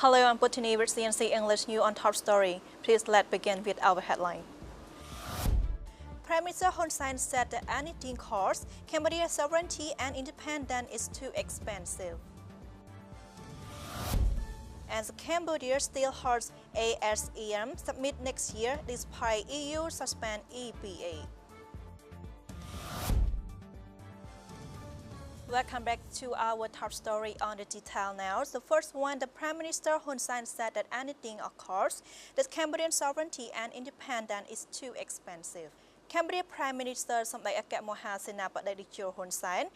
Hello, I'm Botany with CNC English News on Top Story. Please let's begin with our headline. Prime Minister Hun Sen said that anything costs Cambodia's sovereignty and independence is too expensive. And Cambodia still holds ASEAN summit next year despite EU suspend EBA. Welcome back to our top story on the detail now. The first one, the Prime Minister Hun Sen said that anything of course, that Cambodian sovereignty and independence is too expensive. Cambodia Prime Minister Samdech Moha Senapadaricho Hun Sen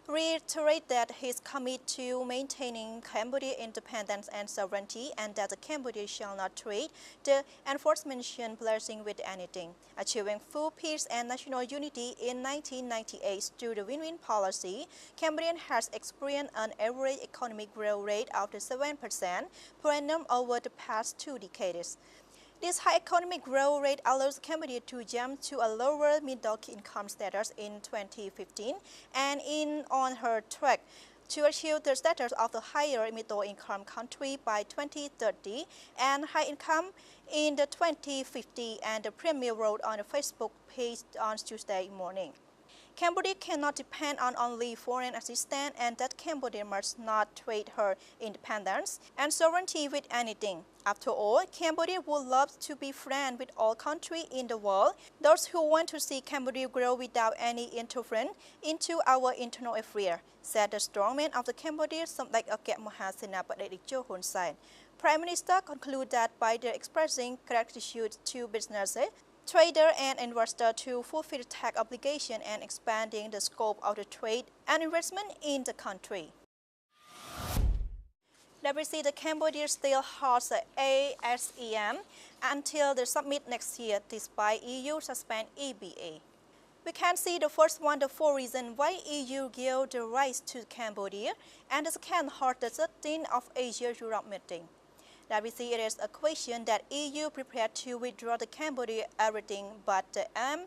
reiterated that he is committed to maintaining Cambodia's independence and sovereignty and that Cambodia shall not trade the aforementioned blessing with anything. Achieving full peace and national unity in 1998 through the win-win policy, Cambodia has experienced an average economic growth rate of 7% per annum over the past 2 decades. This high economic growth rate allows Cambodia to jump to a lower middle income status in 2015 and on her track to achieve the status of the higher middle income country by 2030 and high income in the 2050, and the Premier wrote on the Facebook page on Tuesday morning. Cambodia cannot depend on only foreign assistance and that Cambodia must not trade her independence and sovereignty with anything. After all, Cambodia would love to be friends with all countries in the world, those who want to see Cambodia grow without any interference into our internal affairs, said the strongman of the Cambodia, Samdech Moha Senapadaricho Hun Sen. Prime Minister concluded that by expressing gratitude to businesses, traders and investors to fulfill tax obligations and expanding the scope of the trade and investment in the country. We see the Cambodia still holds the ASEAN until the summit next year despite EU suspend EBA. We can see the first one, the 4 reasons why EU gave the rights to Cambodia, and the second hold the 13th of Asia-Europe meeting. That we see it is a question that EU prepared to withdraw the Cambodia everything but the aim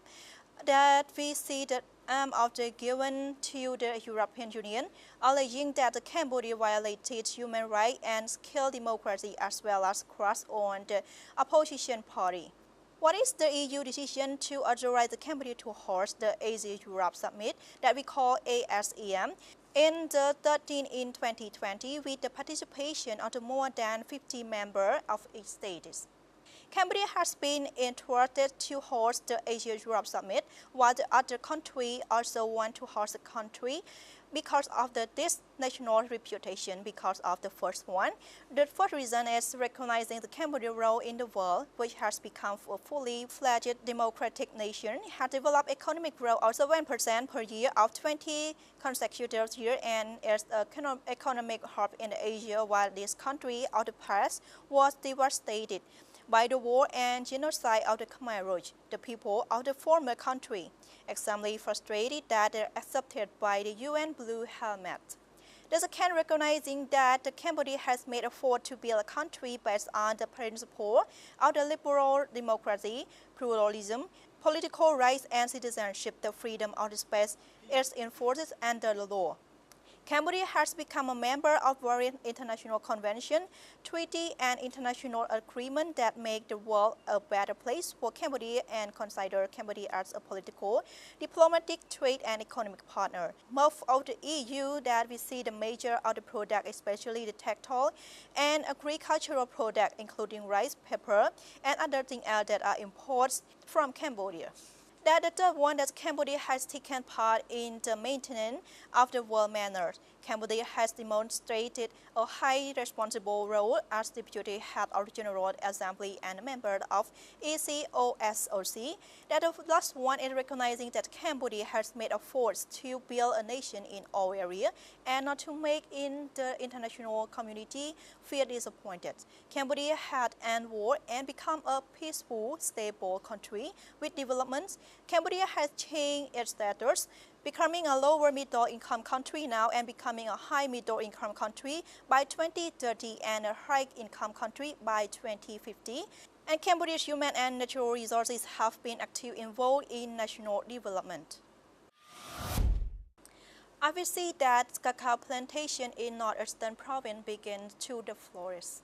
that we see the aim of the given to the European Union, alleging that the Cambodia violated human rights and skilled democracy as well as crossed on the opposition party. What is the EU decision to authorize the Cambodia to host the Asia-Europe Summit that we call ASEAN in the 13th in 2020 with the participation of the more than 50 members of each state? Cambodia has been interested to host the Asia-Europe Summit, while the other countries also want to host the country because of this national reputation. Because of the first one, the first reason is recognizing the Cambodia role in the world, which has become a fully fledged democratic nation, has developed economic growth of 7% per year of 20 consecutive years and is an economic hub in Asia, while this country of the past was devastated by the war and genocide of the Khmer Rouge, the people of the former country, extremely frustrated that they are accepted by the UN Blue Helmet. The second, recognizing that the Cambodia has made an effort to build a country based on the principle of the liberal democracy, pluralism, political rights and citizenship, the freedom of the space is enforced under the law. Cambodia has become a member of various international conventions, treaties, and international agreements that make the world a better place for Cambodia and consider Cambodia as a political, diplomatic, trade, and economic partner. Most of the EU that we see the major of the product, especially the textile and agricultural products, including rice, pepper, and other things else that are imported from Cambodia. That the third one, that Cambodia has taken part in the maintenance of the world manners. Cambodia has demonstrated a high responsible role as Deputy Head of the General Assembly and a member of ECOSOC. That the last one is recognizing that Cambodia has made efforts to build a nation in all areas and not to make in the international community feel disappointed. Cambodia had ended war and become a peaceful, stable country with developments. Cambodia has changed its status, becoming a lower middle income country now and becoming a high middle income country by 2030 and a high income country by 2050. And Cambodia's human and natural resources have been actively involved in national development. I will see that cacao plantation in northeastern province begins to flourish.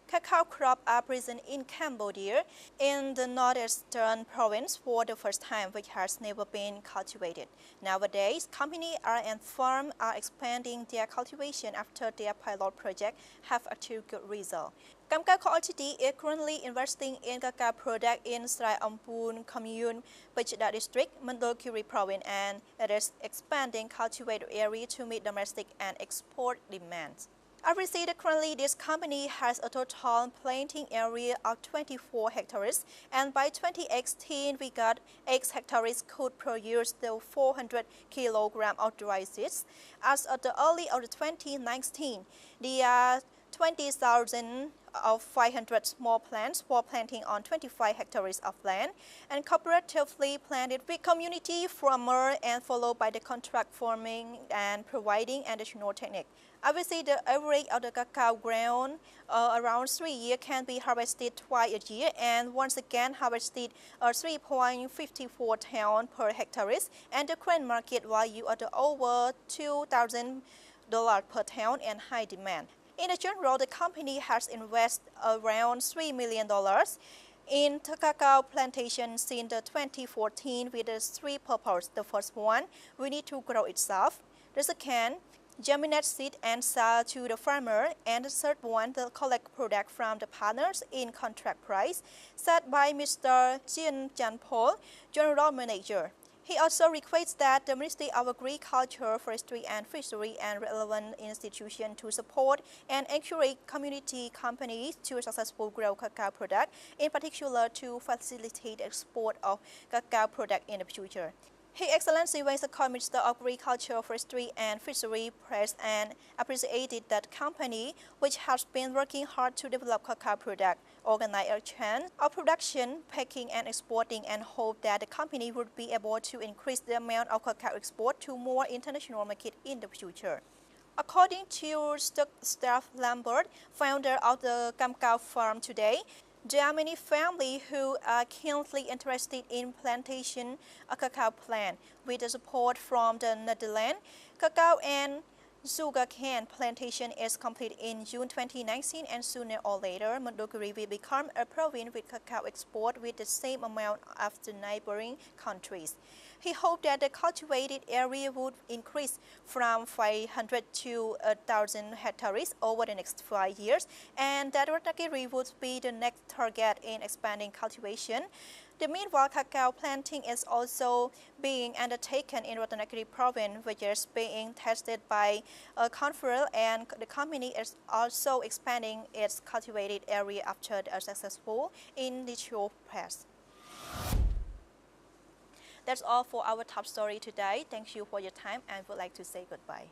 Cacao crops are present in Cambodia, in the northeastern province for the first time, which has never been cultivated. Nowadays, companies and farms are expanding their cultivation after their pilot project have achieved good results. Cacao Ltd is currently investing in cacao products in Srai Ampun Commune, Pachida District, Mandalkiri Province, and it is expanding cultivated area to meet domestic and export demands. As we see that currently this company has a total planting area of 24 hectares, and by 2018 we got 8 hectares could produce the 400 kg of dry seeds. As of the early of the 2019, the 20,000 of 500 small plants for planting on 25 hectares of land and cooperatively planted with community farmer and followed by the contract farming and providing additional technique. Obviously, the average of the cacao ground around 3 years can be harvested twice a year and once again harvested 3.54 tons per hectare, and the current market value of the over $2,000 per ton and high demand. In general, the company has invested around $3 million in cacao plantation since 2014 with the 3 purposes. The first one, we need to grow itself. The second, germinate seed and sell to the farmer. And the third one, the collect product from the partners in contract price, set by Mr. Jin Janpol, General Manager. He also requests that the Ministry of Agriculture, Forestry and Fishery and relevant institutions to support and encourage community companies to successfully grow cacao products, in particular to facilitate the export of cacao products in the future. His Excellency Wang Sakon, Minister of Agriculture, Forestry and Fishery, praised and appreciated that company, which has been working hard to develop cacao products, organize a chain of production, packing and exporting, and hope that the company would be able to increase the amount of cacao export to more international markets in the future. According to Staff Lambert, founder of the cacao farm today, there are many families who are keenly interested in plantation a cacao plant. With the support from the Netherlands, cacao and sugarcane plantation is complete in June 2019, and sooner or later, Mandalkiri will become a province with cacao export with the same amount as the neighboring countries. He hoped that the cultivated area would increase from 500 to 1,000 hectares over the next 5 years, and that Ratnagiri would be the next target in expanding cultivation. The meanwhile, cacao planting is also being undertaken in Ratnagiri province, which is being tested by a conference, and the company is also expanding its cultivated area after a successful initial press. That's all for our top story today. Thank you for your time and would like to say goodbye.